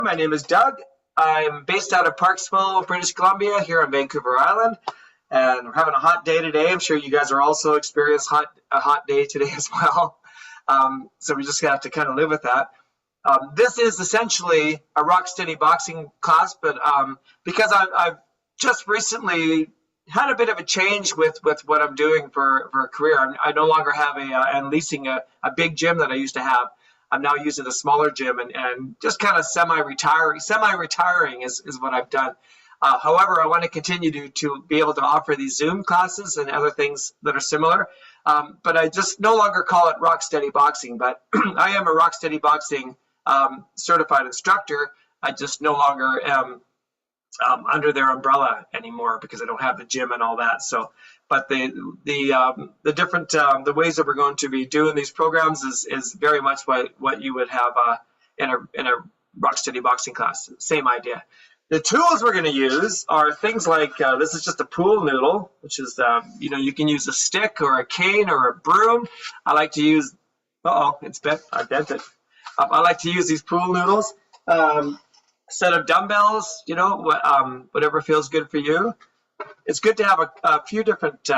My name is Doug. I'm based out of Parksville, British Columbia, here on Vancouver Island, and we're having a hot day today. I'm sure you guys are also experiencing a hot day today as well. So we just have to kind of live with that. This is essentially a rock steady boxing class, but because I've just recently had a bit of a change with what I'm doing for a career. I no longer have I'm leasing a big gym that I used to have. I'm now using a smaller gym and just kind of semi-retiring is what I've done. However, I want to continue to be able to offer these Zoom classes and other things that are similar. But I just no longer call it Rock Steady Boxing, but I am a Rock Steady Boxing certified instructor. I just no longer am under their umbrella anymore because I don't have the gym and all that. So, but the different the ways that we're going to be doing these programs is very much what you would have in a rock steady boxing class. Same idea. The tools we're going to use are things like this is just a pool noodle, which is you can use a stick or a cane or a broom. I like to use. It's bent. I bent it. I like to use these pool noodles. Set of dumbbells, whatever feels good for you. It's good to have a few different,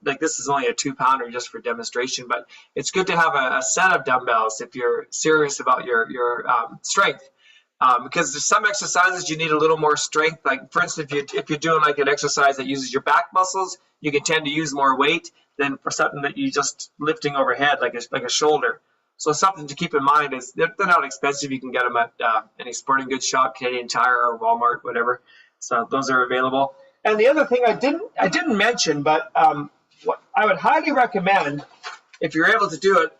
like this is only a 2-pounder just for demonstration, but it's good to have a set of dumbbells if you're serious about your strength. Because there's some exercises you need a little more strength. Like for instance, if you're doing like an exercise that uses your back muscles, you can tend to use more weight than for something that you just lifting overhead, like a shoulder. So something to keep in mind is they're not expensive. You can get them at any sporting goods shop, Canadian Tire or Walmart, whatever. So those are available. And the other thing I didn't mention, but what I would highly recommend, if you're able to do it,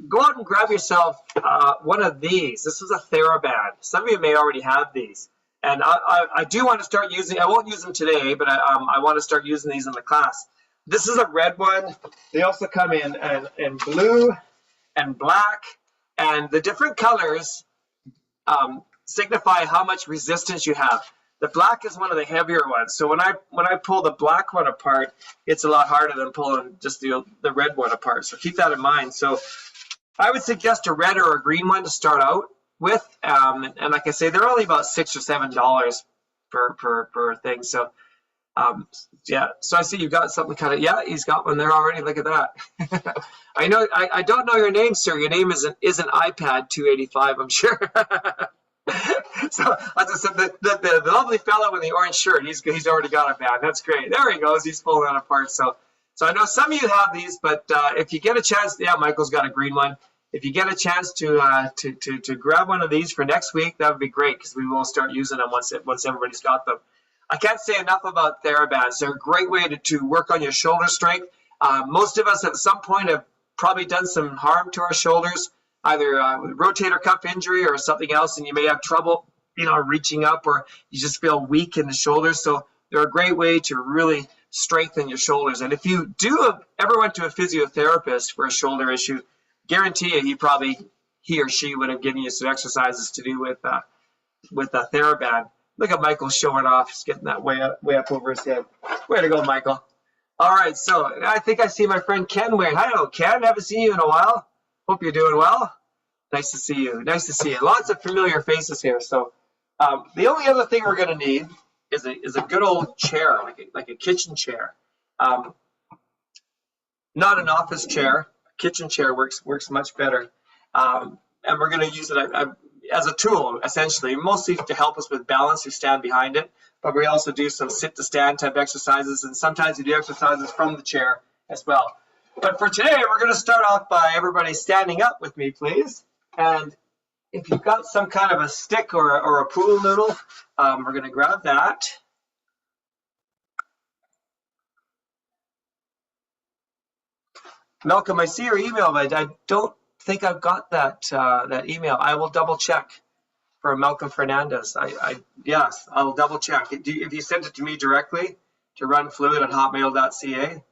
go out and grab yourself one of these. This is a TheraBand. Some of you may already have these. And I do want to start using, I won't use them today, but I want to start using these in the class. This is a red one. They also come in blue and black, and the different colors signify how much resistance you have. The black is one of the heavier ones, so when I pull the black one apart, it's a lot harder than pulling just the red one apart. So keep that in mind. So I would suggest a red or a green one to start out with, and like I say, they're only about $6 or $7 per thing. So yeah, so I see you got something kind of, yeah, he's got one there already. Look at that. I know, I don't know your name, sir. Your name is an iPad 285, I'm sure. So I just said the lovely fellow in the orange shirt, he's already got a band. That's great. There he goes. He's pulling that apart. So I know some of you have these, but if you get a chance, yeah, Michael's got a green one. If you get a chance to grab one of these for next week, that would be great because we will start using them once everybody's got them. I can't say enough about TheraBands. They're a great way to work on your shoulder strength. Most of us at some point have probably done some harm to our shoulders, either rotator cuff injury or something else, and you may have trouble, reaching up, or you just feel weak in the shoulders. So they're a great way to really strengthen your shoulders. And if you ever went to a physiotherapist for a shoulder issue, guarantee you he or she would have given you some exercises to do with a TheraBand. Look at Michael showing off. He's getting that way up over his head. Way to go, Michael. All right, so I think I see my friend Ken wearing. Hello, Ken. Haven't seen you in a while. Hope you're doing well. Nice to see you. Nice to see you. Lots of familiar faces here. So the only other thing we're going to need is a good old chair, like a kitchen chair. Not an office chair. A kitchen chair works much better. And we're going to use it as a tool, essentially, mostly to help us with balance. We stand behind it, but we also do some sit-to-stand type exercises, and sometimes we do exercises from the chair as well. But for today, we're going to start off by everybody standing up with me, please. And if you've got some kind of a stick or a pool noodle, we're going to grab that. Malcolm, I see your email, but I don't think I've got that email. I will double check for Malcolm Fernandez. Yes, I'll double check. If you sent it to me directly to runfluid@hotmail.ca,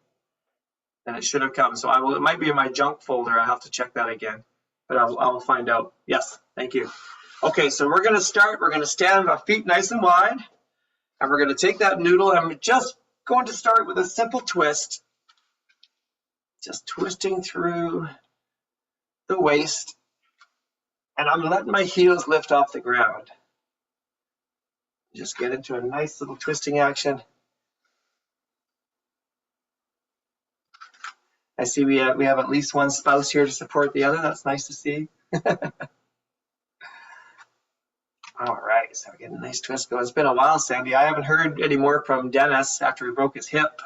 then it should have come. So it might be in my junk folder. I have to check that again, but I will find out. Yes, thank you. Okay, so we're going to start. We're going to stand our feet nice and wide, and we're going to take that noodle, and we're just going to start with a simple twist, just twisting through the waist, and I'm letting my heels lift off the ground. Just get into a nice little twisting action. I see we have at least one spouse here to support the other. That's nice to see. All right, so we're getting a nice twist going. It's been a while, Sandy. I haven't heard any more from Dennis after he broke his hip.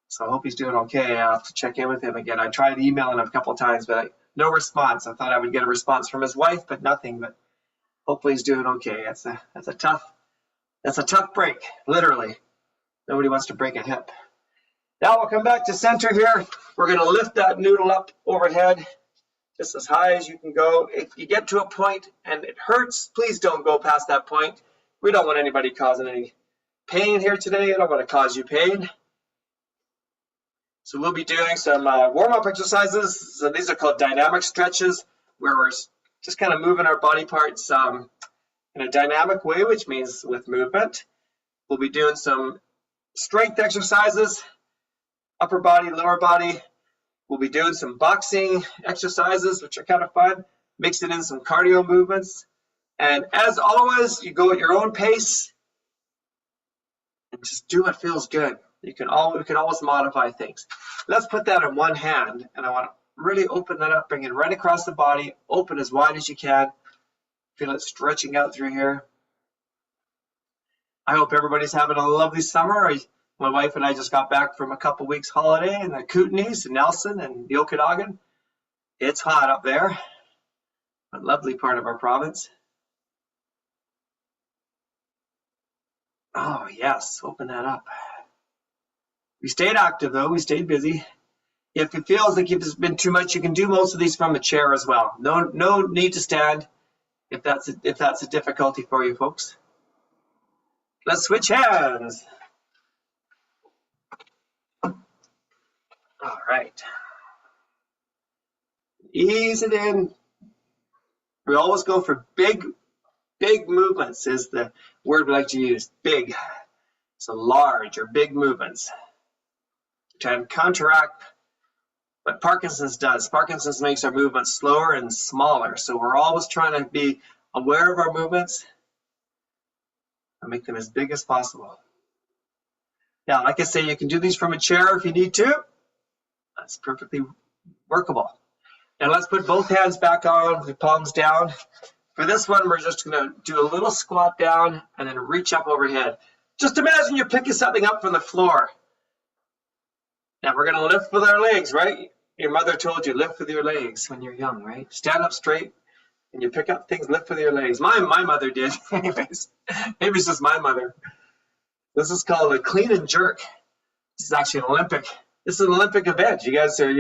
So I hope he's doing okay. I'll have to check in with him again. I tried emailing him a couple of times, but no response. I thought I would get a response from his wife, but nothing. But hopefully he's doing okay. That's a tough break, literally. Nobody wants to break a hip. Now we'll come back to center here. We're going to lift that noodle up overhead just as high as you can go. If you get to a point and it hurts, please don't go past that point. We don't want anybody causing any pain here today. I don't want to cause you pain. So we'll be doing some warm-up exercises. So these are called dynamic stretches, where we're just kind of moving our body parts in a dynamic way, which means with movement. We'll be doing some strength exercises, upper body, lower body. We'll be doing some boxing exercises, which are kind of fun, mixing in some cardio movements. And as always, you go at your own pace and just do what feels good. We can always modify things. Let's put that in one hand, and I want to really open that up, bring it right across the body, open as wide as you can. Feel it stretching out through here. I hope everybody's having a lovely summer. My wife and I just got back from a couple weeks holiday in the Kootenays and Nelson and the Okanagan. It's hot up there, a lovely part of our province. Oh yes, open that up. We stayed active though, we stayed busy. If it feels like it's been too much, you can do most of these from a chair as well. No need to stand if that's a difficulty for you folks. Let's switch hands. All right. Ease it in. We always go for big movements is the word we like to use, big. So large or big movements. Try to counteract what Parkinson's does. Parkinson's makes our movements slower and smaller. So we're always trying to be aware of our movements and make them as big as possible. Now, like I say, you can do these from a chair if you need to. That's perfectly workable. Now let's put both hands back on, the palms down. For this one, we're just going to do a little squat down and then reach up overhead. Just imagine you're picking something up from the floor. Now we're going to lift with our legs, right? Your mother told you lift with your legs when you're young, right? Stand up straight and you pick up things, lift with your legs. My mother did. Anyways, maybe it's just my mother. This is called a clean and jerk. This is actually an Olympic. This is an Olympic event. You guys are,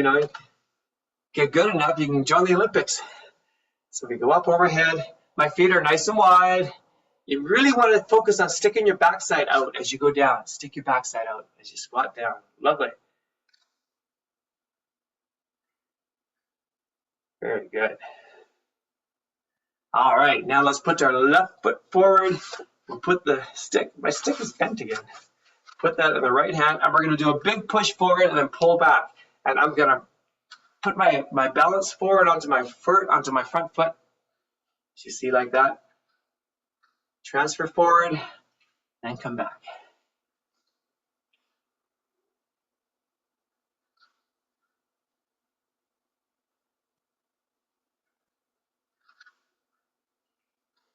get good enough, you can join the Olympics. So we go up overhead. My feet are nice and wide. You really want to focus on sticking your backside out as you go down. Stick your backside out as you squat down. Lovely. Very good. All right, now let's put our left foot forward. We'll put the stick, my stick is bent again. Put that in the right hand, and we're going to do a big push forward and then pull back. And I'm going to put my balance forward onto my front foot. As you see, like that. Transfer forward and come back.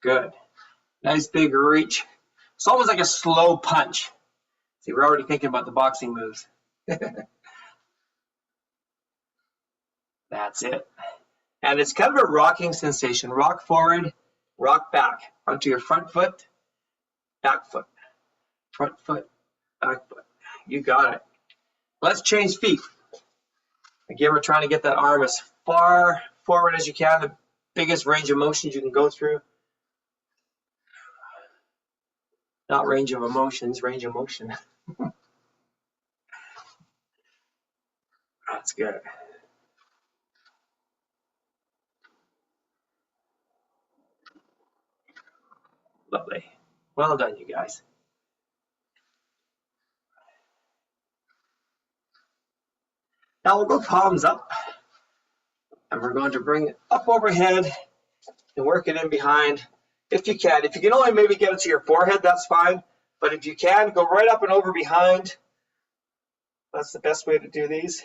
Good. Nice big reach. It's almost like a slow punch. See, we're already thinking about the boxing moves. That's it. And it's kind of a rocking sensation. Rock forward, rock back onto your front foot, back foot, front foot, back foot. You got it. Let's change feet. Again, we're trying to get that arm as far forward as you can, the biggest range of motions you can go through. Not range of emotions, range of motion. That's good. Lovely. Well done, you guys. Now we'll go palms up. And we're going to bring it up overhead and work it in behind. if you can. If you can only maybe get it to your forehead, that's fine. But if you can, go right up and over behind. That's the best way to do these.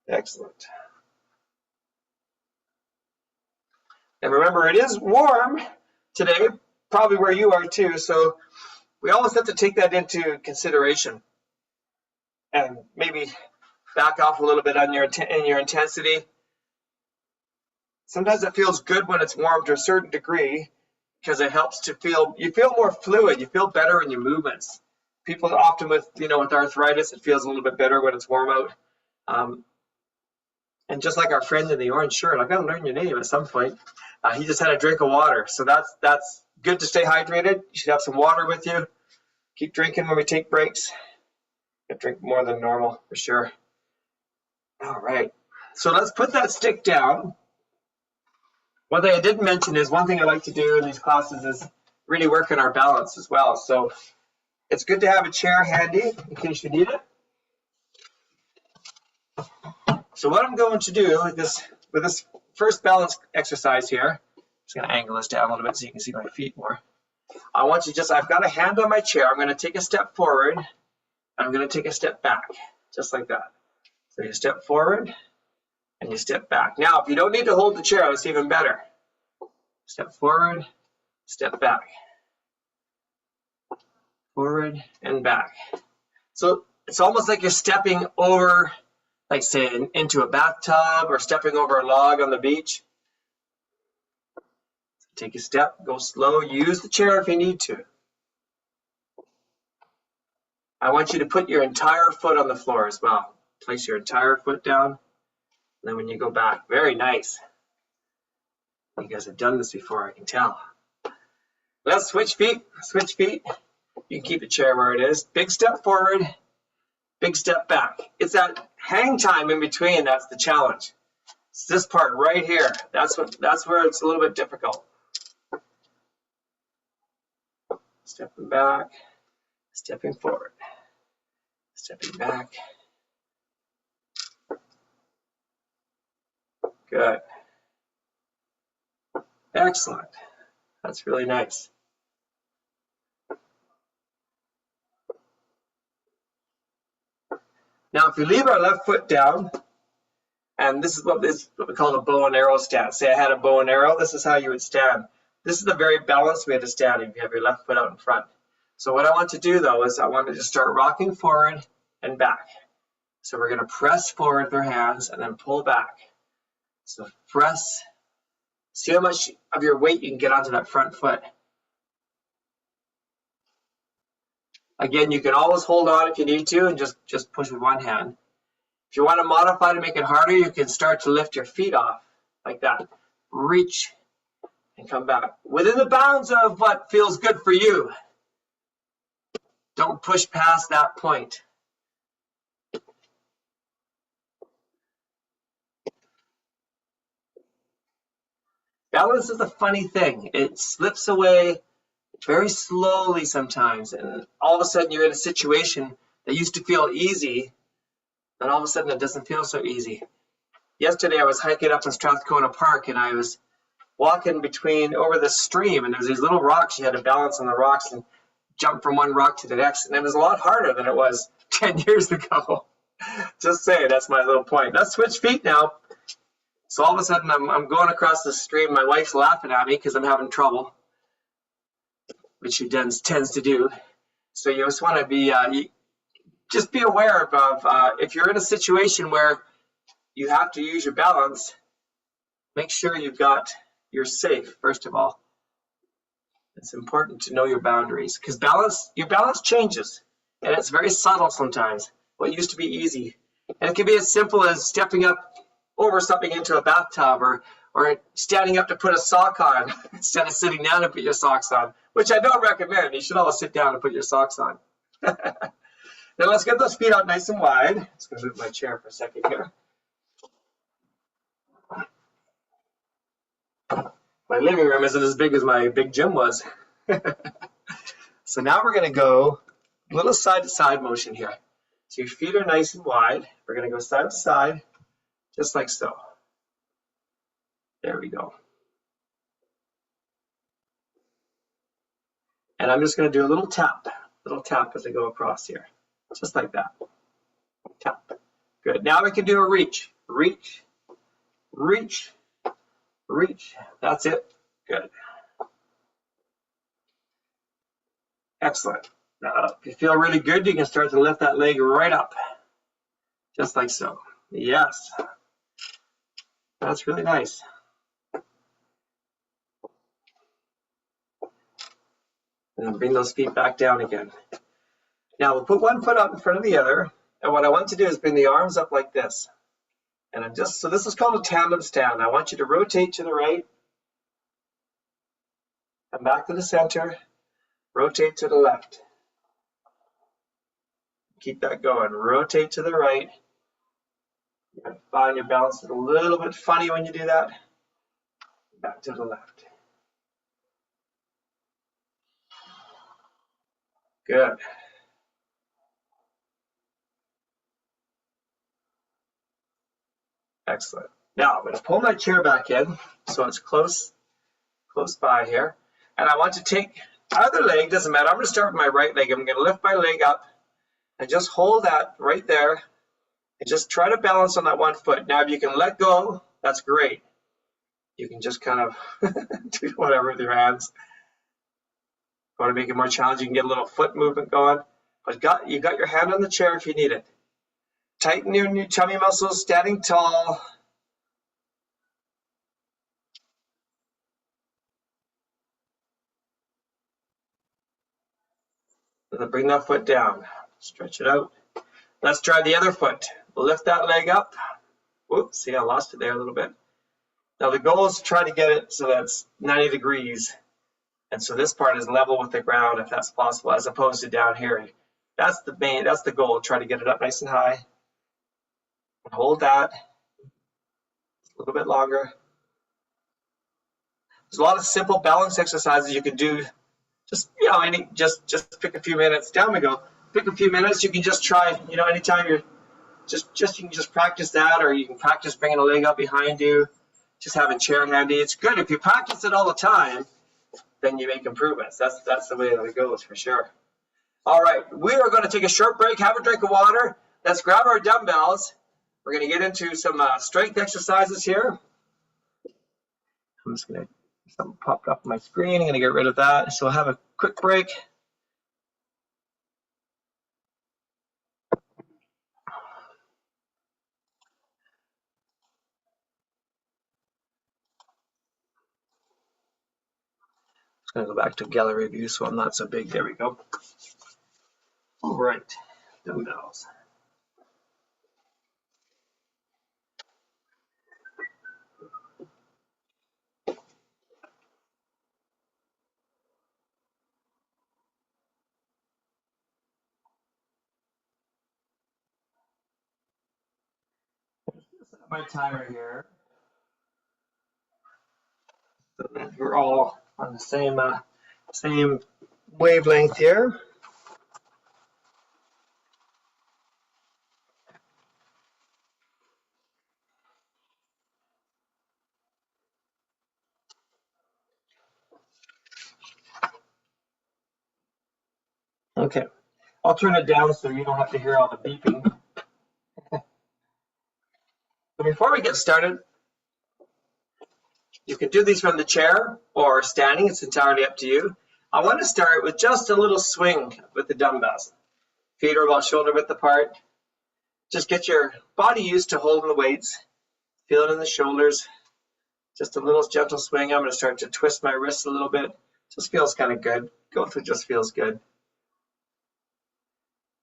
Excellent. And remember, it is warm today, probably where you are too, so we always have to take that into consideration and maybe back off a little bit on your intensity. Sometimes it feels good when it's warm to a certain degree because it helps to you feel more fluid, you feel better in your movements. People often with arthritis, it feels a little bit better when it's warm out. And just like our friend in the orange shirt, I've got to learn your name at some point. He just had a drink of water. So that's good to stay hydrated. You should have some water with you. Keep drinking when we take breaks. Drink more than normal for sure. All right. So let's put that stick down. One thing I didn't mention is one thing I like to do in these classes is really work on our balance as well. So it's good to have a chair handy in case you need it. So what I'm going to do with this first balance exercise here, I'm just going to angle this down a little bit so you can see my feet more. I want you I've got a hand on my chair. I'm going to take a step forward. I'm going to take a step back, just like that. So you step forward and you step back. Now, if you don't need to hold the chair, it's even better. Step forward, step back. Forward and back. So it's almost like you're stepping over, like say into a bathtub or stepping over a log on the beach. Take a step, go slow, use the chair if you need to. I want you to put your entire foot on the floor as well. Place your entire foot down. And then when you go back, very nice. You guys have done this before, I can tell. Let's switch feet, switch feet. You can keep the chair where it is. Big step forward, big step back. It's that hang time in between that's the challenge. It's this part right here. That's where it's a little bit difficult. Stepping back, stepping forward, stepping back. Good. Excellent. That's really nice. Now, if you leave our left foot down, and this is what we call a bow and arrow stance. Say I had a bow and arrow, this is how you would stand. This is the very balanced way to stand if you have your left foot out in front. So what I want to do though is I want to just start rocking forward and back. So we're going to press forward with our hands and then pull back. So press. See how much of your weight you can get onto that front foot. Again, you can always hold on if you need to and just push with one hand. If you want to modify to make it harder, you can start to lift your feet off like that. Reach and come back. Within the bounds of what feels good for you. Don't push past that point. Balance is a funny thing. It slips away very slowly sometimes, and all of a sudden you're in a situation that used to feel easy, and all of a sudden it doesn't feel so easy. Yesterday I was hiking up in Strathcona Park, and I was walking over the stream, and there's these little rocks. You had to balance on the rocks and jump from one rock to the next, and it was a lot harder than it was 10 years ago. Just saying, that's my little point. Let's switch feet now. So all of a sudden I'm going across the stream. My wife's laughing at me because I'm having trouble, which she tends to do. So you just want to be, just be aware of if you're in a situation where you have to use your balance, make sure you're safe, first of all. It's important to know your boundaries because your balance changes, and it's very subtle sometimes. What used to be easy, and it can be as simple as stepping up over something into a bathtub, or standing up to put a sock on instead of sitting down to put your socks on, which I don't recommend. You should always sit down and put your socks on. Now let's get those feet out nice and wide. I'm just going to move my chair for a second here. My living room isn't as big as my big gym was. So now we're going to go a little side-to-side motion here. So your feet are nice and wide. We're going to go side to side, just like so. There we go. And I'm just going to do a little tap as I go across here, just like that. Tap. Good. Now we can do a reach. Reach, reach, reach. That's it. Good. Excellent. Now, if you feel really good, you can start to lift that leg right up, just like so. Yes. That's really nice. And then bring those feet back down again. Now we'll put one foot up in front of the other. And what I want to do is bring the arms up like this. And I'm just, so this is called a tandem stand. I want you to rotate to the right. Come back to the center. Rotate to the left. Keep that going. Rotate to the right. You're going to find your balance is a little bit funny when you do that. Back to the left. Good. Excellent. Now I'm going to pull my chair back in so it's close by here. And I want to take either leg, doesn't matter. I'm going to start with my right leg. I'm going to lift my leg up and just hold that right there and just try to balance on that one foot. Now if you can let go, that's great. You can just kind of do whatever with your hands. If you want to make it more challenging, you can get a little foot movement going. But you got your hand on the chair if you need it. Tighten your tummy muscles, standing tall. And then bring that foot down. Stretch it out. Let's try the other foot. Lift that leg up. Whoops, see I lost it there a little bit. Now the goal is to try to get it so that's 90 degrees. And so this part is level with the ground if that's possible, as opposed to down here. That's the goal, try to get it up nice and high. Hold that a little bit longer. There's a lot of simple balance exercises you can do. Just just pick a few minutes. Down we go. Pick a few minutes. You can just try. Anytime you're you can just practice that, or you can practice bringing a leg up behind you. Just having chair handy. It's good if you practice it all the time. Then you make improvements. That's the way that it goes for sure. All right, we are going to take a short break. Have a drink of water. Let's grab our dumbbells. We're going to get into some strength exercises here. I'm just going to, something popped up on my screen. I'm going to get rid of that. So have a quick break. Just going to go back to gallery view so I'm not so big. There we go. All right, dumbbells. My timer here. So that we're all on the same wavelength here. Okay, I'll turn it down so you don't have to hear all the beeping. So before we get started, you can do these from the chair or standing. It's entirely up to you. I want to start with just a little swing with the dumbbells. Feet are about shoulder width apart. Just get your body used to holding the weights. Feel it in the shoulders. Just a little gentle swing. I'm going to start to twist my wrists a little bit. Just feels kind of good. Go through just feels good.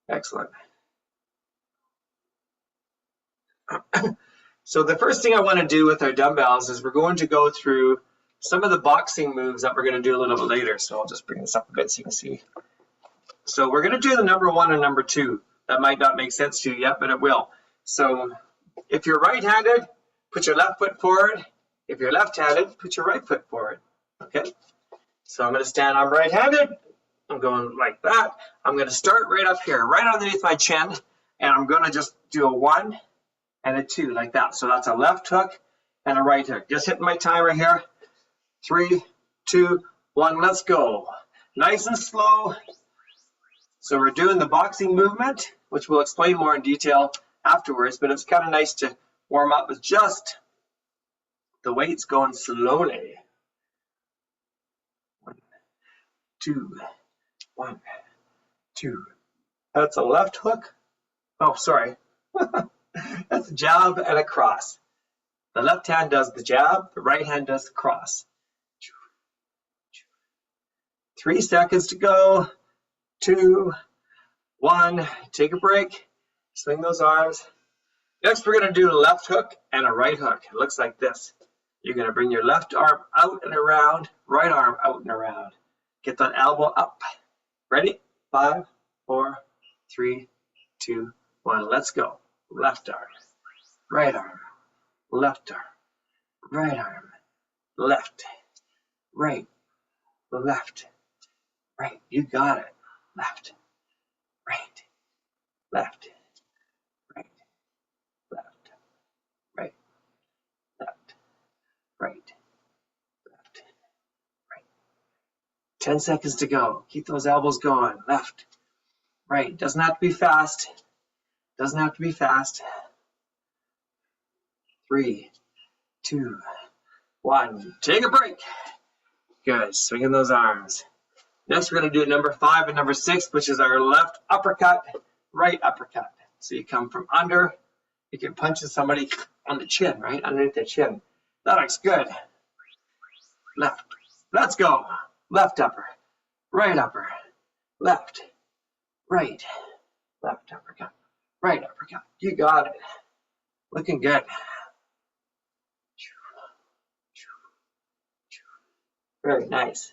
Excellent. So the first thing I want to do with our dumbbells is we're going to go through some of the boxing moves that we're going to do a little bit later. So I'll just bring this up a bit so you can see. So we're going to do the number 1 and number 2. That might not make sense to you yet, but it will. So if you're right-handed, put your left foot forward. If you're left-handed, put your right foot forward. Okay? So I'm going to stand on right-handed. I'm going like that. I'm going to start right up here, right underneath my chin. and I'm gonna just do a 1 and a 2 like that. So that's a left hook and a right hook. Just hitting my timer here. 3, 2, 1, let's go. Nice and slow. So we're doing the boxing movement, which we'll explain more in detail afterwards, but it's kind of nice to warm up with just the weights going slowly. 1, 2, 1, 2. That's a left hook. Oh, sorry. That's a jab and a cross. The left hand does the jab, the right hand does the cross. 3 seconds to go. 2, 1. Take a break. Swing those arms. Next, we're going to do a left hook and a right hook. It looks like this. You're going to bring your left arm out and around, right arm out and around. Get that elbow up. Ready? 5, 4, 3, 2, 1. Let's go. Left arm, right arm, left arm, right arm, left, right, left, right. You got it. Left, right, left, right, left, right, left, right, left, right. 10 seconds to go. Keep those elbows going. Left, right. Doesn't have to be fast. Doesn't have to be fast. 3, 2, 1. Take a break. Good. Swinging those arms. Next, we're going to do number 5 and number 6, which is our left uppercut, right uppercut. So you come from under. You can punch somebody on the chin, right? Underneath the chin. That looks good. Left. Let's go. Left upper, right upper, left, right, left uppercut. Right uppercut. You got it. Looking good. Very nice.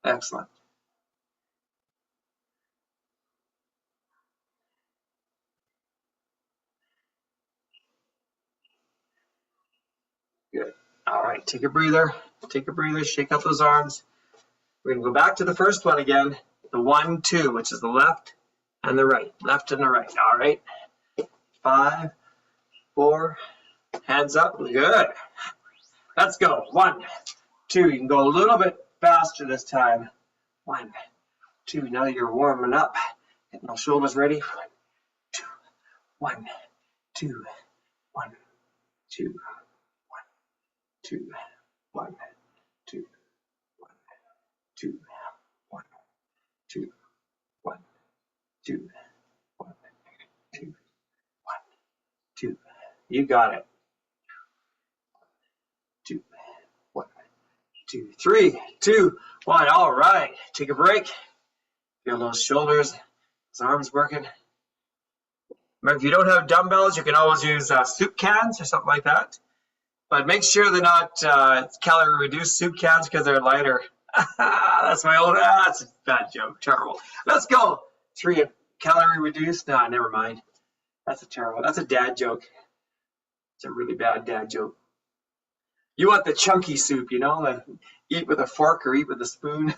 Excellent. Good. All right. Take a breather. Take a breather. Shake out those arms. We're going to go back to the first one again, the 1, 2, which is the left and the right, left and the right. All right. 5, 4, hands up. Good. Let's go. 1, 2. You can go a little bit faster this time. 1, 2. Now that you're warming up, getting those shoulders ready. 1, 2, 1, 2, 1, 2, 1, 2, 1, 2. 2, 1, 2, 1, 2, 1, 2, 1, 2. You got it. 2, 1, 2, 3, 2, 1. All right. Take a break. Feel those shoulders, those arms working. Remember, if you don't have dumbbells, you can always use soup cans or something like that. But make sure they're not calorie reduced soup cans because they're lighter. That's my old, that's a bad joke, terrible. Let's go. 3 calorie reduced. Nah, never mind. That's a terrible, that's a dad joke. It's a really bad dad joke. You want the chunky soup, you know, like eat with a fork or eat with a spoon.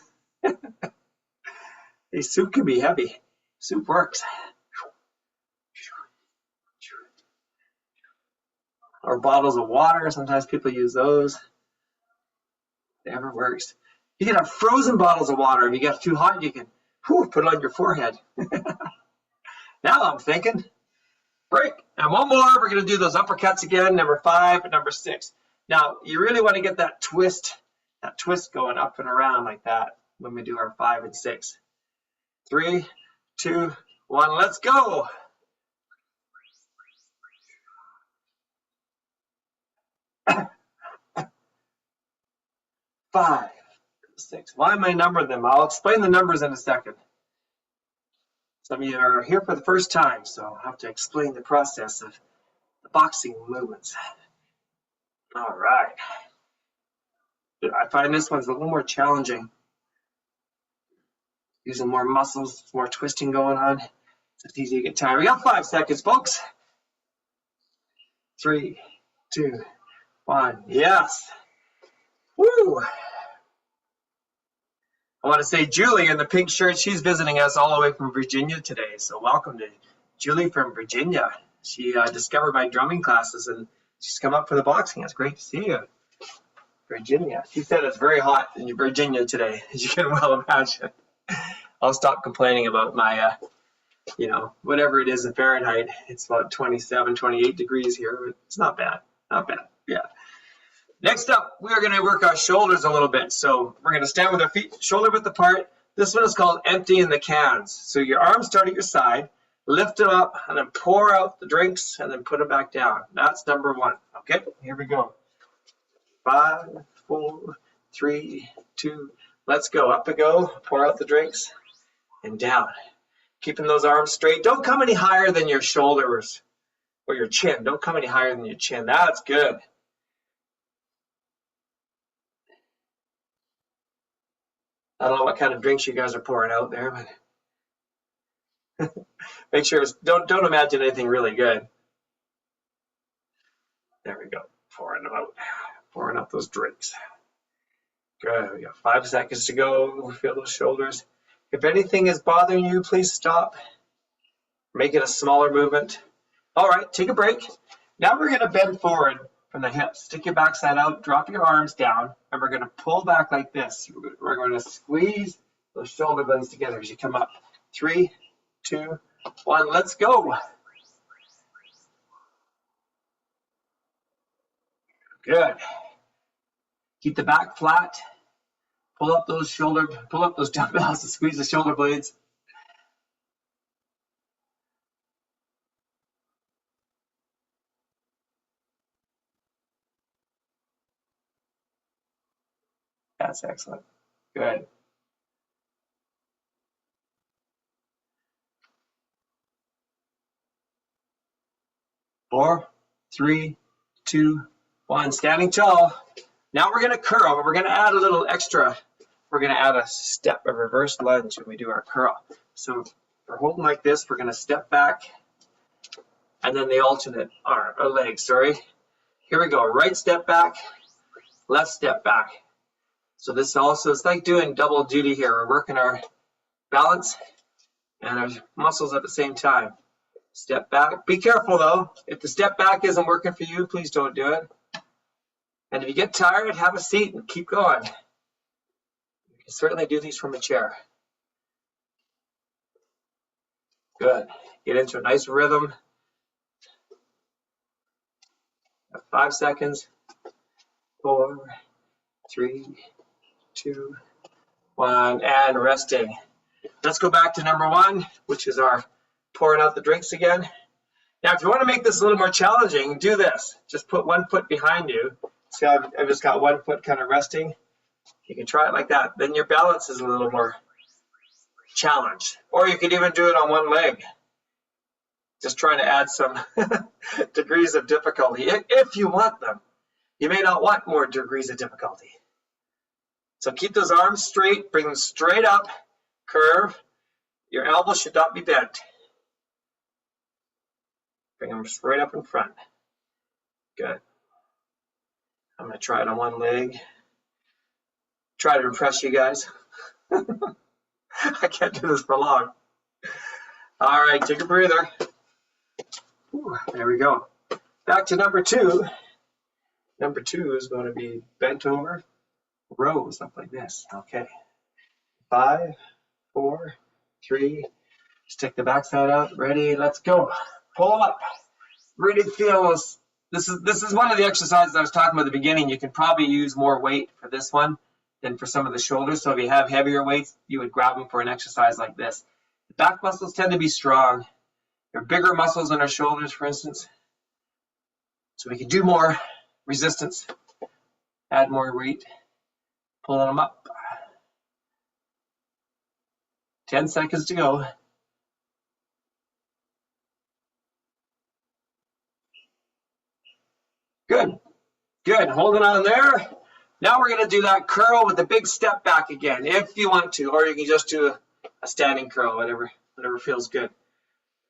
Hey, soup can be heavy. Soup works. Or bottles of water, sometimes people use those. Never works. You can have frozen bottles of water. If you get too hot, you can put it on your forehead. Now I'm thinking. Break. And one more. We're going to do those uppercuts again, number 5 and number 6. Now, you really want to get that twist going up and around like that when we do our 5 and 6. 3, 2, 1, let's go. 5, 6. Why am I numbering them? I'll explain the numbers in a second. Some of you are here for the first time, so I'll have to explain the process of the boxing movements. All right. I find this one's a little more challenging. Using more muscles, more twisting going on. It's easy to get tired. We got 5 seconds, folks. 3, 2, 1. Yes. Woo. I want to say Julie in the pink shirt, she's visiting us all the way from Virginia today. So welcome to Julie from Virginia. She discovered my drumming classes and she's come up for the boxing. It's great to see you. Virginia. She said it's very hot in Virginia today, as you can well imagine. I'll stop complaining about my, whatever it is in Fahrenheit. It's about 27, 28 degrees here, but it's not bad. Not bad. Yeah. Next up, we are going to work our shoulders a little bit. So we're going to stand with our feet shoulder width apart. This one is called emptying the cans. So your arms start at your side, lift them up, and then pour out the drinks, and then put them back down. That's number one. Okay, here we go. 5, 4, 3, 2, let's go. Up we go. Pour out the drinks, and down. Keeping those arms straight. Don't come any higher than your shoulders or your chin. Don't come any higher than your chin. That's good. I don't know what kind of drinks you guys are pouring out there, but make sure don't imagine anything really good. There we go. Pouring them out. Pouring out those drinks. Good. We got 5 seconds to go. Feel those shoulders. If anything is bothering you, please stop. Make it a smaller movement. All right, take a break. Now we're going to bend forward from the hips. Stick your backside out, drop your arms down, and we're going to pull back like this. We're going to squeeze those shoulder blades together as you come up. 3, 2, 1, let's go. Good. Keep the back flat. Pull up those dumbbells and squeeze the shoulder blades. That's excellent. Good. Four, 3, 2, 1. Standing tall. Now we're going to curl, but we're going to add a little extra. We're going to add a step, a reverse lunge when we do our curl. So if we're holding like this, we're going to step back, and then the alternate leg, sorry. Here we go. Right step back, left step back. So this also is like doing double duty here. We're working our balance and our muscles at the same time. Step back. Be careful though. If the step back isn't working for you, please don't do it. And if you get tired, have a seat and keep going. You can certainly do these from a chair. Good. Get into a nice rhythm. 5 seconds. 4, 3, 2, 1, and resting. Let's go back to number 1, which is our pouring out the drinks again. Now, if you want to make this a little more challenging, do this. Just put 1 foot behind you. See how I've just got 1 foot kind of resting? You can try it like that. Then your balance is a little more challenged. Or you could even do it on 1 leg. Just trying to add some degrees of difficulty, if you want them. You may not want more degrees of difficulty. So keep those arms straight, bring them straight up, curve. Your elbows should not be bent. Bring them straight up in front. Good. I'm going to try it on 1 leg. Try to impress you guys. I can't do this for long. All right, take a breather. Ooh, there we go. Back to number 2. Number 2 is going to be bent over, rows up like this. Okay. 5, 4, 3. Stick the backside out. Ready? Let's go. Pull up. Really feel this. This is one of the exercises I was talking about at the beginning. You can probably use more weight for this one than for some of the shoulders. So if you have heavier weights, you would grab them for an exercise like this. The back muscles tend to be strong. There are bigger muscles in our shoulders, for instance. So we can do more resistance, add more weight, pulling them up. 10 seconds to go. Good, good, holding on there. Now we're gonna do that curl with a big step back again, if you want to, or you can just do a standing curl, whatever feels good.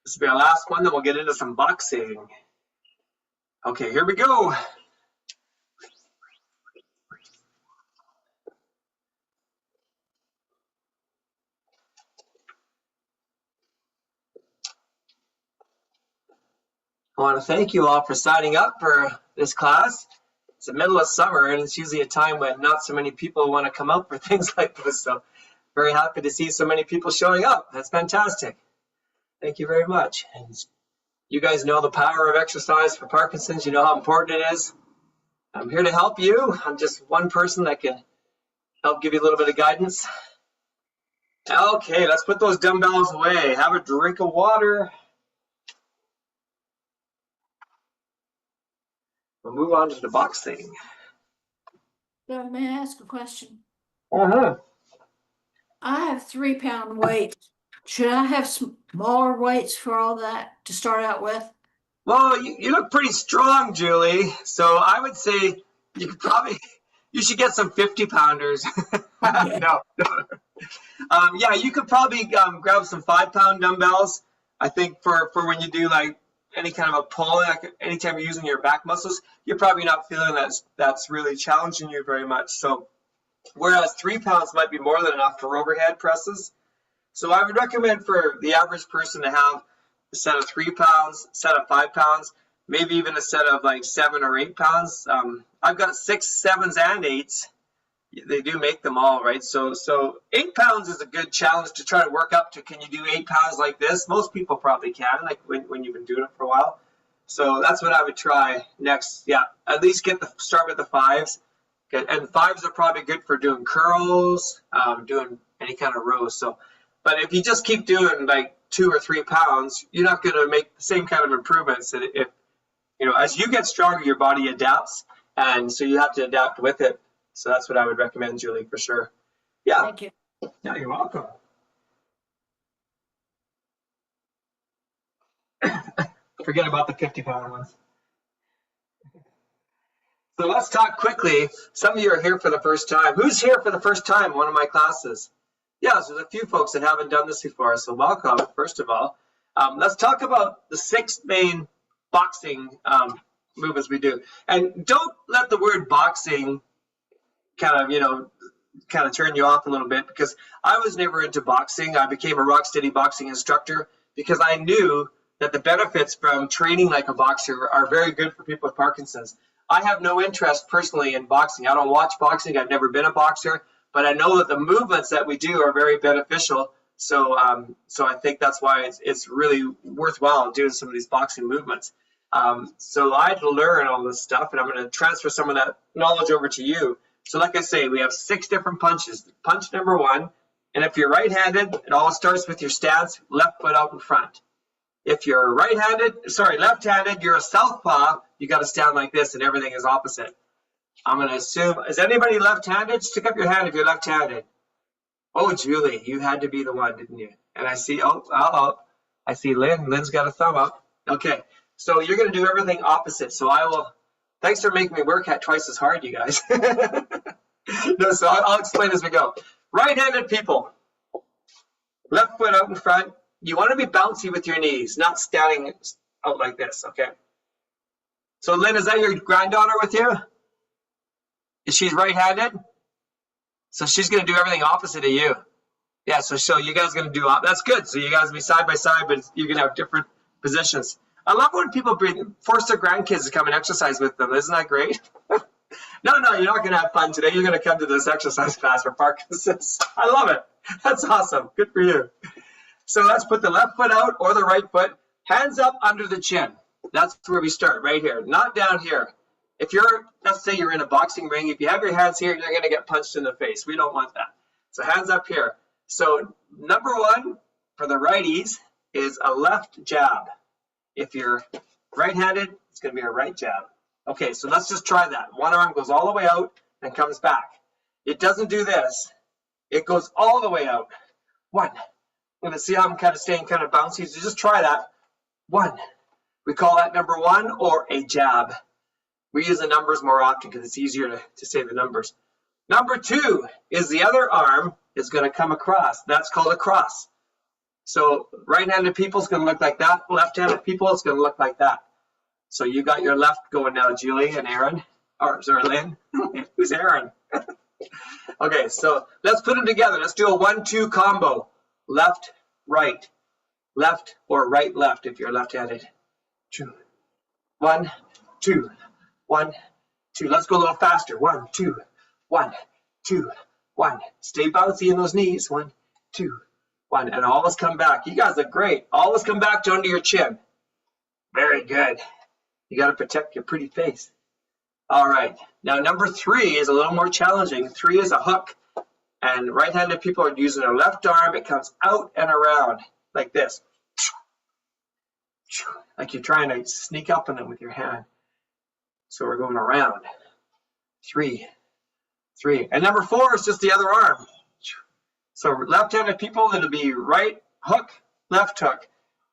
This will be our last one, then we'll get into some boxing. Okay, here we go. want to thank you all for signing up for this class. It's the middle of summer, and it's usually a time when not so many people want to come out for things like this. So very happy to see so many people showing up. That's fantastic. Thank you very much. And you guys know the power of exercise for Parkinson's. You know how important it is. I'm here to help you. I'm just one person that can help give you a little bit of guidance. Okay, let's put those dumbbells away. Have a drink of water. We'll move on to the boxing. May I ask a question? Uh-huh. I have 3-pound weights. Should I have smaller weights for all that to start out with? Well, you look pretty strong, Julie. So I would say you should get some 50-pounders. No. Yeah, you could probably grab some 5-pound dumbbells. I think for when you do like any kind of a pull, like anytime you're using your back muscles, you're probably not feeling that's really challenging you very much. So whereas 3 pounds might be more than enough for overhead presses. So I would recommend for the average person to have a set of 3 pounds, a set of 5 pounds, maybe even a set of like 7 or 8 pounds. I've got 6, 7s, and 8s. They do make them all, right? So 8 pounds is a good challenge to try to work up to. Can you do 8 pounds like this? Most people probably can, like when you've been doing it for a while. So that's what I would try next. Yeah, at least start with the 5s. Okay. And 5s are probably good for doing curls, doing any kind of rows. So, but if you just keep doing like 2 or 3 pounds, you're not going to make the same kind of improvements. And if as you get stronger, your body adapts, and so you have to adapt with it. So that's what I would recommend, Julie, for sure. Yeah. Thank you. Yeah, you're welcome. Forget about the 50-pound ones. So let's talk quickly. Some of you are here for the first time. Who's here for the first time in one of my classes? Yeah, so there's a few folks that haven't done this before, so welcome, first of all. Let's talk about the 6 main boxing movements we do. And don't let the word boxing kind of turn you off a little bit, because I was never into boxing. I became a rock steady boxing instructor because I knew that the benefits from training like a boxer are very good for people with Parkinson's. I have no interest personally in boxing. I don't watch boxing. I've never been a boxer, but I know that the movements that we do are very beneficial. So I think that's why it's really worthwhile doing some of these boxing movements. So I had to learn all this stuff, and I'm going to transfer some of that knowledge over to you. So like I say, we have 6 different punches. Punch number 1, and if you're right-handed, it all starts with your stance, left foot out in front. If you're left-handed, you're a southpaw, you got to stand like this, and everything is opposite. I'm going to assume, is anybody left-handed? Stick up your hand if you're left-handed. Oh, Julie, you had to be the one, didn't you? And I see, I see Lynn. Lynn's got a thumb up. Okay, so you're going to do everything opposite. So thanks for making me work twice as hard, you guys. No, so I'll explain as we go. Right-handed people, left foot out in front. You want to be bouncy with your knees, not standing out like this, okay? So Lynn, is that your granddaughter with you? Is she right-handed? So she's going to do everything opposite of you. Yeah, so you guys are going to do, that's good. So you guys will be side by side, but you're going to have different positions. I love when people force their grandkids to come and exercise with them. Isn't that great? No, you're not going to have fun today. You're going to come to this exercise class for Parkinson's. I love it. That's awesome. Good for you. So let's put the left foot out or the right foot. Hands up under the chin. That's where we start, right here. Not down here. Let's say you're in a boxing ring. If you have your hands here, you're going to get punched in the face. We don't want that. So hands up here. So number 1 for the righties is a left jab. If you're right-handed, it's going to be a right jab. Okay, so let's just try that. One arm goes all the way out and comes back. It doesn't do this. It goes all the way out. 1. I'm going to see how I'm kind of staying kind of bouncy. So just try that. 1. We call that number 1 or a jab. We use the numbers more often because it's easier to say the numbers. Number 2 is the other arm is going to come across. That's called a cross. So right-handed people is going to look like that. Left-handed people is going to look like that. So you got your left going now, Julie and Aaron. Or sorry, Lynn. Who's Aaron? Okay, so let's put them together. Let's do a 1-2 combo. Left, right, left, or right, left if you're left-handed. 2, 1, 2, 1, 2. Let's go a little faster. 1, 2, 1, 2, 1. Stay bouncy in those knees. 1, 2, 1. And always come back. You guys look great. Always come back to under your chin. Very good. You got to protect your pretty face. All right. Now, number 3 is a little more challenging. 3 is a hook. And right-handed people are using their left arm. It comes out and around like this. Like you're trying to sneak up on them with your hand. So we're going around. 3, 3. And number 4 is just the other arm. So left-handed people, it'll be right hook, left hook.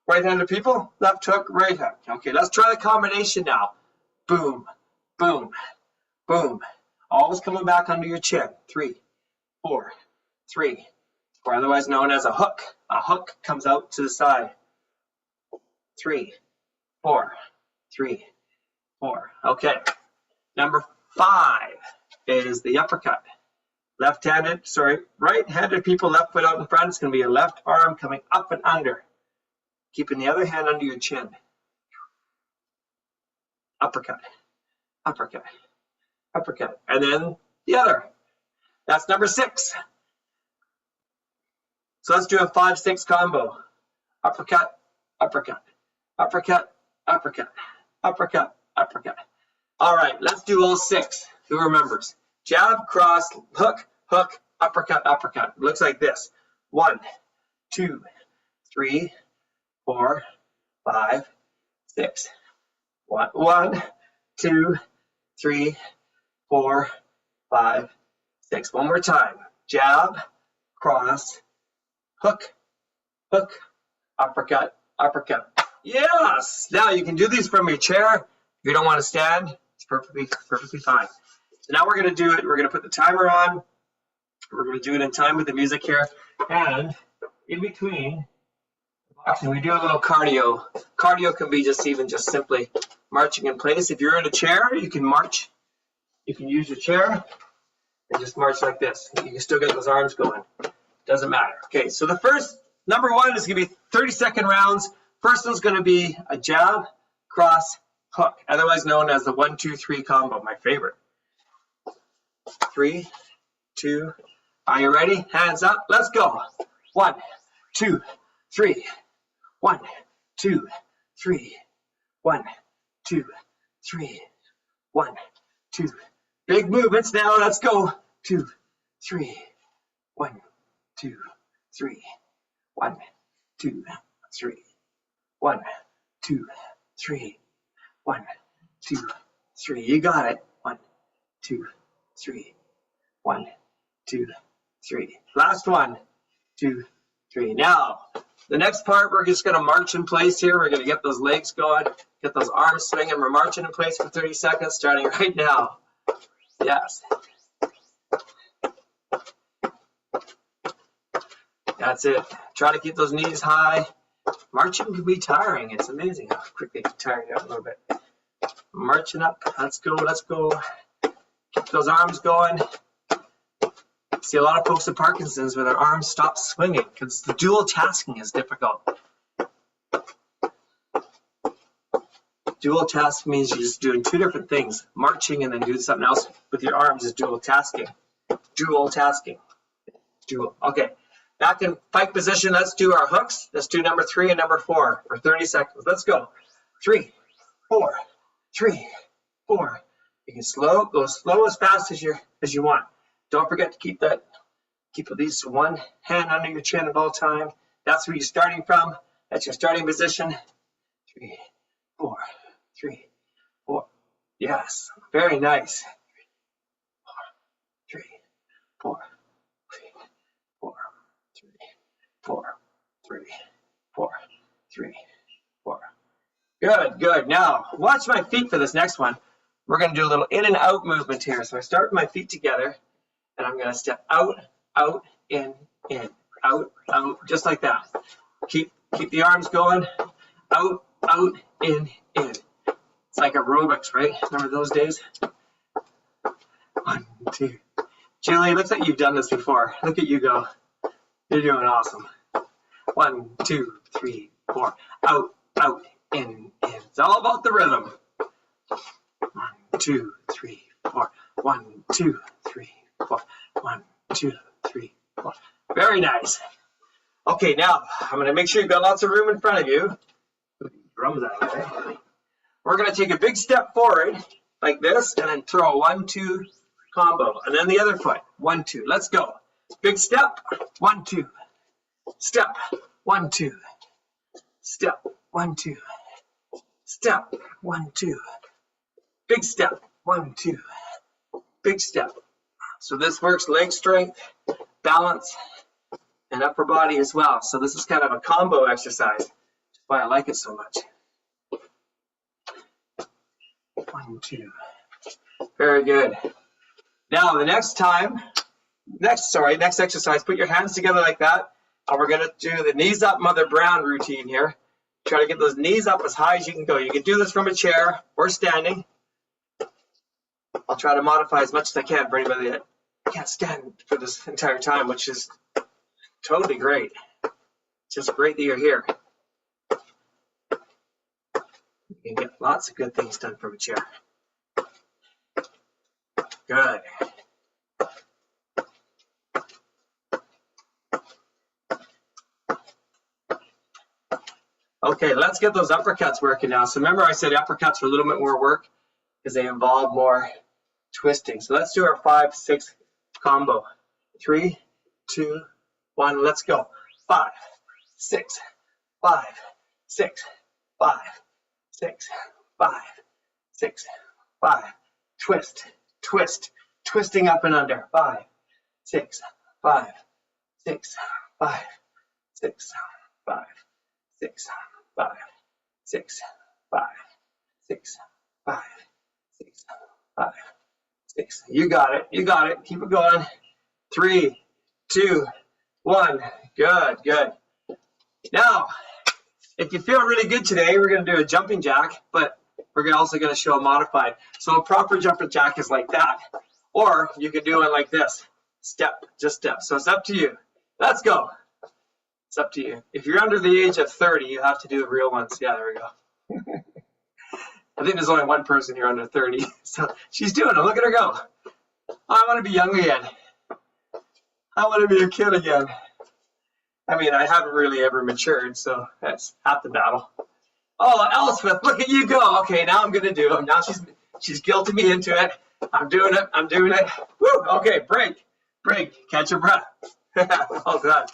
Right-handed people, left hook, right hook. Okay, let's try the combination now. Boom, boom, boom. Always coming back under your chin. 3, 4, 3, or otherwise known as a hook. A hook comes out to the side. 3, 4, 3, 4. Okay. Number 5 is the uppercut. Left-handed, sorry, right-handed people, left foot out in front. It's going to be your left arm coming up and under. Keeping the other hand under your chin. Uppercut, uppercut, uppercut. And then the other. That's number 6. So let's do a 5-6 combo. Uppercut, uppercut, uppercut, uppercut, uppercut, uppercut. All right, let's do all 6. Who remembers? Jab, cross, hook, hook, uppercut, uppercut. It looks like this. 1, 2, 3, 4, 5, 6. 1, 2, 3, 4, 5, 6. One more time. Jab, cross, hook, hook, uppercut, uppercut. Yes! Now you can do these from your chair. If you don't want to stand, it's perfectly fine. So now we're going to do it. We're going to put the timer on. We're going to do it in time with the music here. And in between, we do a little cardio. Cardio can be just simply marching in place. If you're in a chair, you can march. You can use your chair and just march like this. You can still get those arms going. Doesn't matter. Okay, so the first, number 1 is going to be 30-second rounds. First one's going to be a jab, cross, hook, otherwise known as the 1, 2, 3 combo, my favorite. 3, 2, are you ready? Hands up, let's go. 1, 2, 3. 1, 2, 3. 1, 2, 3. 1, 2. Big movements now, let's go. 2, 3. 1, 2, 3. 1, 2, 3. 1, 2, 3. 1, 2, 3. You got it. 1, 2, 3. 1, 2, 3. Last 1, 2, 3. Now, the next part, we're just going to march in place here. We're going to get those legs going, get those arms swinging. We're marching in place for 30 seconds, starting right now. Yes. That's it. Try to keep those knees high. Marching can be tiring. It's amazing how quickly it can tire you out a little bit. Marching up. Let's go. Let's go. Keep those arms going. See a lot of folks with Parkinson's where their arms stop swinging because the dual tasking is difficult. Dual task means you're just doing 2 different things. Marching and then doing something else with your arms is dual tasking. Dual tasking. Dual. Okay. Back in fight position, let's do our hooks. Let's do number 3 and number 4 for 30 seconds. Let's go. 3, 4, 3, 4. You can go slow as fast as you want. Don't forget to keep at least one hand under your chin at all time. That's where you're starting from. That's your starting position. 3, 4, 3, 4. Yes, very nice. 3, 4, 3, 4, 3, 4, 3, 4, 3, 4. Good, good. Now, watch my feet for this next one. We're going to do a little in and out movement here. So I start with my feet together, and I'm going to step out, out, in, out, out, just like that. Keep the arms going. Out, out, in. It's like aerobics, right? Remember those days? 1, 2. Julie, looks like you've done this before. Look at you go. You're doing awesome. 1, 2, 3, 4. Out, out, in. It's all about the rhythm. 1, 2, 3, 4. 1, 2, 3, 4. 1, 2, 3, 4. Very nice. Okay, now I'm going to make sure you've got lots of room in front of you. Drums out of the way. We're going to take a big step forward like this and then throw a 1, 2 combo. And then the other foot. 1, 2. Let's go. Big step. 1, 2. Step. 1, 2. Step. 1, 2. Step. 1, 2. Big step. 1, 2. Big step. So this works leg strength, balance, and upper body as well. So this is kind of a combo exercise. That's why I like it so much. 1, 2. Very good. Now the next exercise, put your hands together like that. And we're going to do the knees up Mother Brown routine here. Try to get those knees up as high as you can go. You can do this from a chair or standing. I'll try to modify as much as I can for anybody that can't stand for this entire time, which is totally great. It's just great that you're here. You can get lots of good things done from a chair. Good. Okay, let's get those uppercuts working now. So remember I said uppercuts are a little bit more work because they involve more twisting. So let's do our 5, 6 combo. 3, 2, 1, let's go. 5, 6, 5, 6, 5, 6, 5, 6, 5. Twist, twist, twisting up and under. 5, 6, 5, 6, 5, 6, 5, 6, 5, 6, 5, 6, 5, 6, 5, 6. You got it. You got it. Keep it going. 3, 2, 1. Good, good. Now, if you feel really good today, we're going to do a jumping jack, but we're also going to show a modified. So a proper jumping jack is like that, or you could do it like this. Step, just step. So it's up to you. Let's go. It's up to you. If you're under the age of 30, you have to do the real ones. Yeah, there we go. I think there's only one person here under 30. So she's doing it. Look at her go. I want to be young again. I want to be a kid again. I mean, I haven't really ever matured, so that's half the battle. Oh, Elspeth, look at you go. Okay, now I'm going to do it. Now she's guilting me into it. I'm doing it. I'm doing it. Woo! Okay, break. Break. Catch your breath. Well done.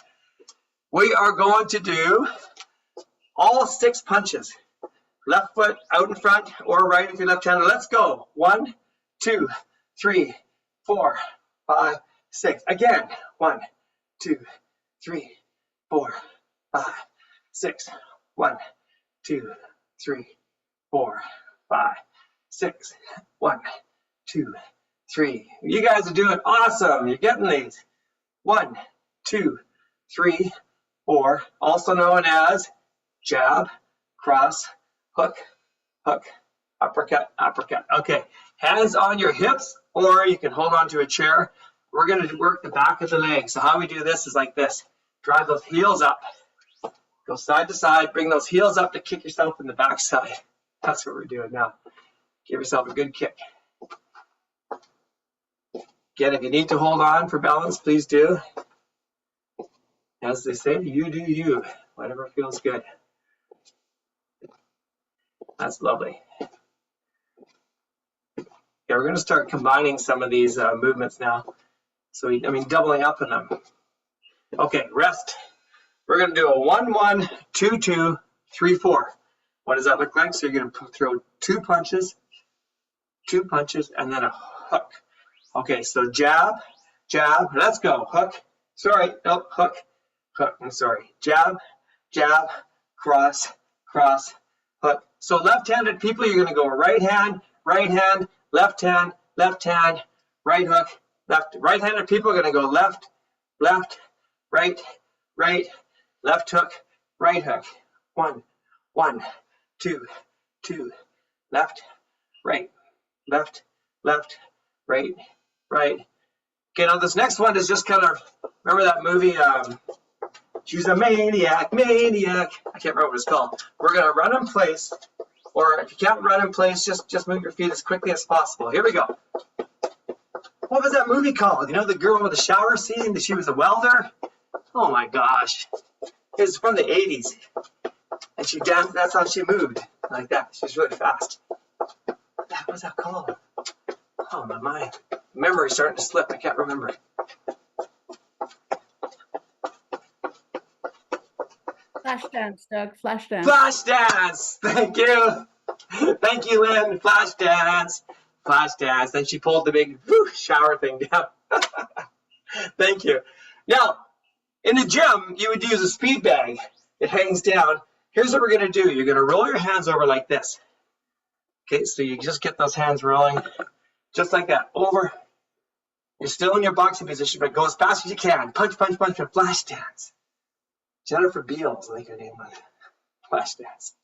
We are going to do all 6 punches. Left foot out in front or right if you're left-handed. Let's go. 1, 2, 3, 4, 5, 6. Again. 1, 2, 3, 4, 5, 6. 1, 2, 3, 4, 5, 6. 1, 2, 3. You guys are doing awesome. You're getting these. 1, 2, 3, 4. Also known as jab, cross, hook, hook, uppercut, uppercut. Okay, hands on your hips, or you can hold on to a chair. We're going to work the back of the leg. So how we do this is like this. Drive those heels up. Go side to side. Bring those heels up to kick yourself in the backside. That's what we're doing now. Give yourself a good kick. Again, if you need to hold on for balance, please do. As they say, you do you. Whatever feels good. That's lovely. Yeah, we're going to start combining some of these movements now. So, doubling up in them. Okay, rest. We're going to do a 1, 1, 2, 2, 3, 4. What does that look like? So you're going to throw 2 punches, and then a hook. Okay, so jab, jab. Let's go. Hook. Sorry, nope, hook, hook. I'm sorry. Jab, jab, cross, cross, hook. So left-handed people, you're going to go right hand, left hand, right hook, left. Right-handed people are going to go left, left, right, right, left hook, right hook. 1, 1, 2, 2, left, right, left, left, right, right. Okay, now this next one is just kind of, remember that movie, She's a Maniac, Maniac. I can't remember what it's called. We're going to run in place Or if you can't run in place, just move your feet as quickly as possible. Here we go. What was that movie called? You know, the girl with the shower scene, that she was a welder? Oh my gosh. It was from the 80s. And she danced, that's how she moved, like that. She was really fast. What was that called? Oh, my mind. Memory's starting to slip. I can't remember. Flash dance, Doug. Flash dance. Flash dance. Thank you. Thank you, Lynn. Flash dance. Flash dance. Then she pulled the big shower thing down. Thank you. Now, in the gym, you would use a speed bag. It hangs down. Here's what we're going to do. You're going to roll your hands over like this. Okay, so you just get those hands rolling just like that. Over. You're still in your boxing position, but go as fast as you can. Punch, punch, punch, and flash dance. Jennifer Beals, I think her name was. Flash dance.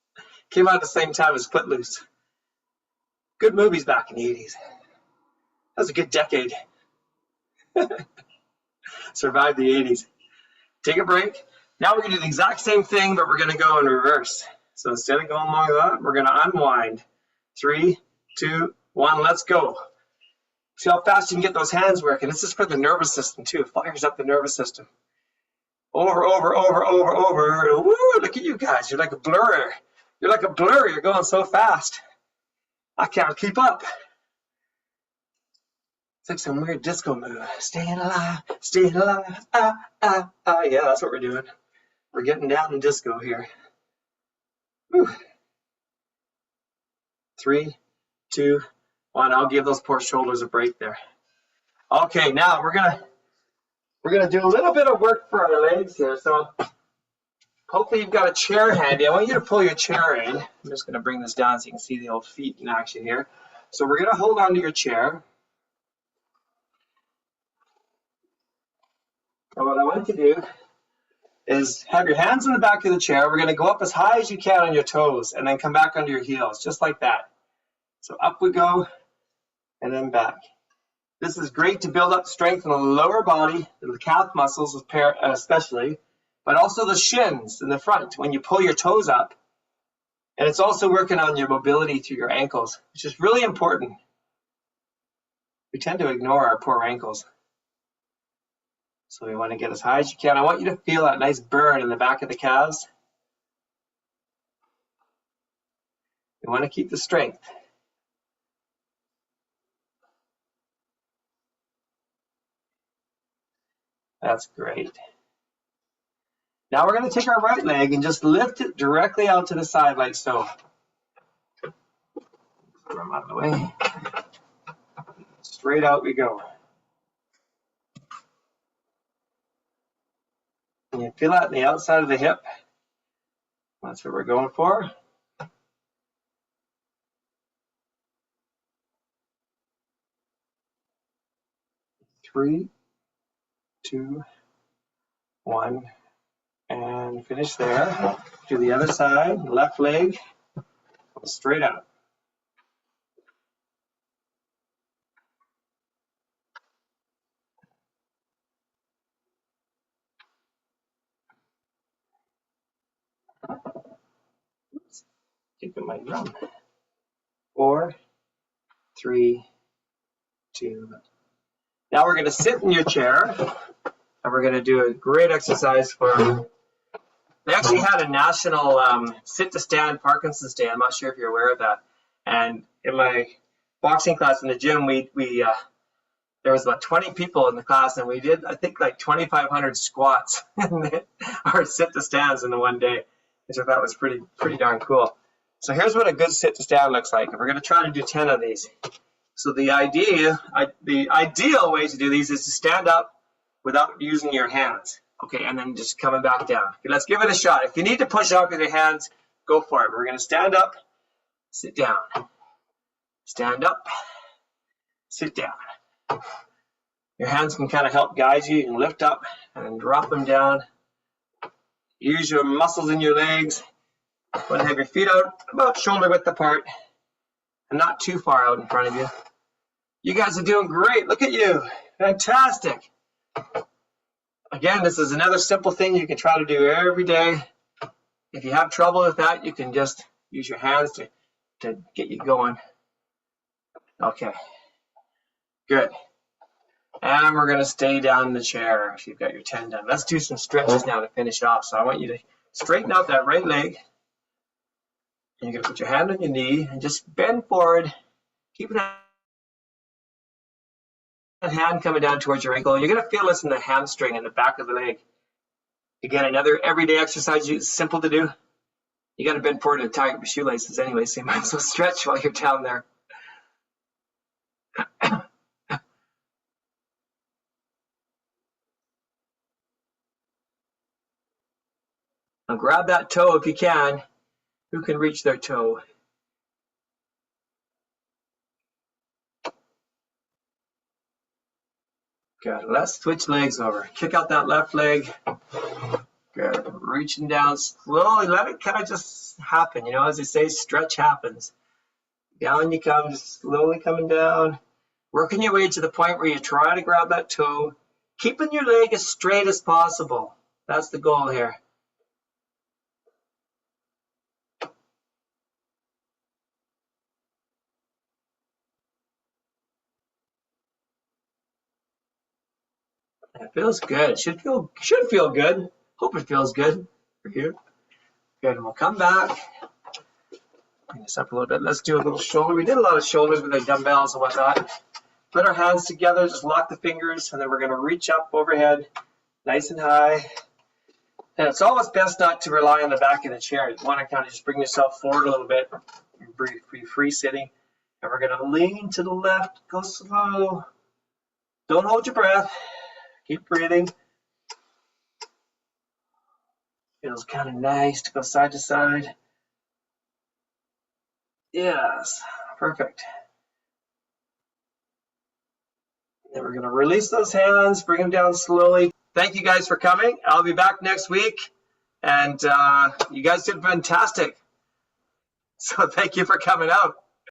Came out at the same time as Footloose. Good movies back in the 80s. That was a good decade. Survived the 80s. Take a break. Now we're going to do the exact same thing, but we're going to go in reverse. So instead of going like that, we're going to unwind. 3, 2, 1, let's go. See how fast you can get those hands working. This is for the nervous system too. It fires up the nervous system. Over, over, over, over, over. Woo, look at you guys. You're like a blur. You're like a blur. You're going so fast. I can't keep up. It's like some weird disco move. Staying alive, staying alive. Ah, ah, ah. Yeah, that's what we're doing. We're getting down in disco here. Whew. 3, 2, 1. I'll give those poor shoulders a break there. Okay, now we're gonna do a little bit of work for our legs here. So hopefully you've got a chair handy. I want you to pull your chair in. I'm just gonna bring this down so you can see the old feet in action here. So we're gonna hold on to your chair. And what I want you to do is have your hands in the back of the chair. We're gonna go up as high as you can on your toes and then come back onto your heels, just like that. So up we go and then back. This is great to build up strength in the lower body, the calf muscles especially, but also the shins in the front when you pull your toes up. And it's also working on your mobility through your ankles, which is really important. We tend to ignore our poor ankles. So we want to get as high as you can. I want you to feel that nice burn in the back of the calves. We want to keep the strength. That's great. Now we're going to take our right leg and just lift it directly out to the side like so. Throw them out of the way. Straight out we go. And you feel that in the outside of the hip. That's what we're going for. Three, 2, 1, and finish there. Do the other side, left leg, straight out. Oops, keeping my drum. 4, 3, 2. Now we're going to sit in your chair, and we're going to do a great exercise for. They actually had a national sit-to-stand Parkinson's Day. I'm not sure if you're aware of that. And in my boxing class in the gym, there was about 20 people in the class, and we did, I think, like 2,500 squats or sit-to-stands in the one day, which I thought was pretty darn cool. So here's what a good sit-to-stand looks like. And we're going to try to do 10 of these. So the ideal way to do these is to stand up without using your hands. Okay, and then just coming back down. Okay, let's give it a shot. If you need to push up with your hands, go for it. We're going to stand up, sit down. Stand up, sit down. Your hands can kind of help guide you. You can lift up and drop them down. Use your muscles in your legs. You want to have your feet out about shoulder width apart and not too far out in front of you. You guys are doing great. Look at you. Fantastic. Again, this is another simple thing you can try to do every day. If you have trouble with that, you can just use your hands to to get you going. Okay, good. And we're gonna stay down in the chair if you've got your 10 done. Let's do some stretches now to finish off. So I want you to straighten out that right leg. And you're gonna put your hand on your knee and just bend forward, keeping that hand coming down towards your ankle. You're gonna feel this in the hamstring and the back of the leg. Again, another everyday exercise, it's simple to do. You gotta bend forward and tie up your shoelaces anyway, so you might as well stretch while you're down there. Now grab that toe if you can. Who can reach their toe? Good. Let's switch legs over. Kick out that left leg. Good. Reaching down slowly. Let it kind of just happen. You know, as they say, stretch happens. Down you come, just slowly coming down. Working your way to the point where you try to grab that toe. Keeping your leg as straight as possible. That's the goal here. It feels good. It should feel good. Hope it feels good for you. Good. And we'll come back. Bring this up a little bit. Let's do a little shoulder. We did a lot of shoulders with the dumbbells and whatnot. Put our hands together. Just lock the fingers, and then we're going to reach up overhead, nice and high. And it's always best not to rely on the back of the chair. You want to kind of just bring yourself forward a little bit. Be free sitting. And we're going to lean to the left. Go slow. Don't hold your breath. Keep breathing. Feels kind of nice to go side to side. Yes, perfect. Then we're going to release those hands, bring them down slowly. Thank you guys for coming. I'll be back next week. And you guys did fantastic. So thank you for coming out.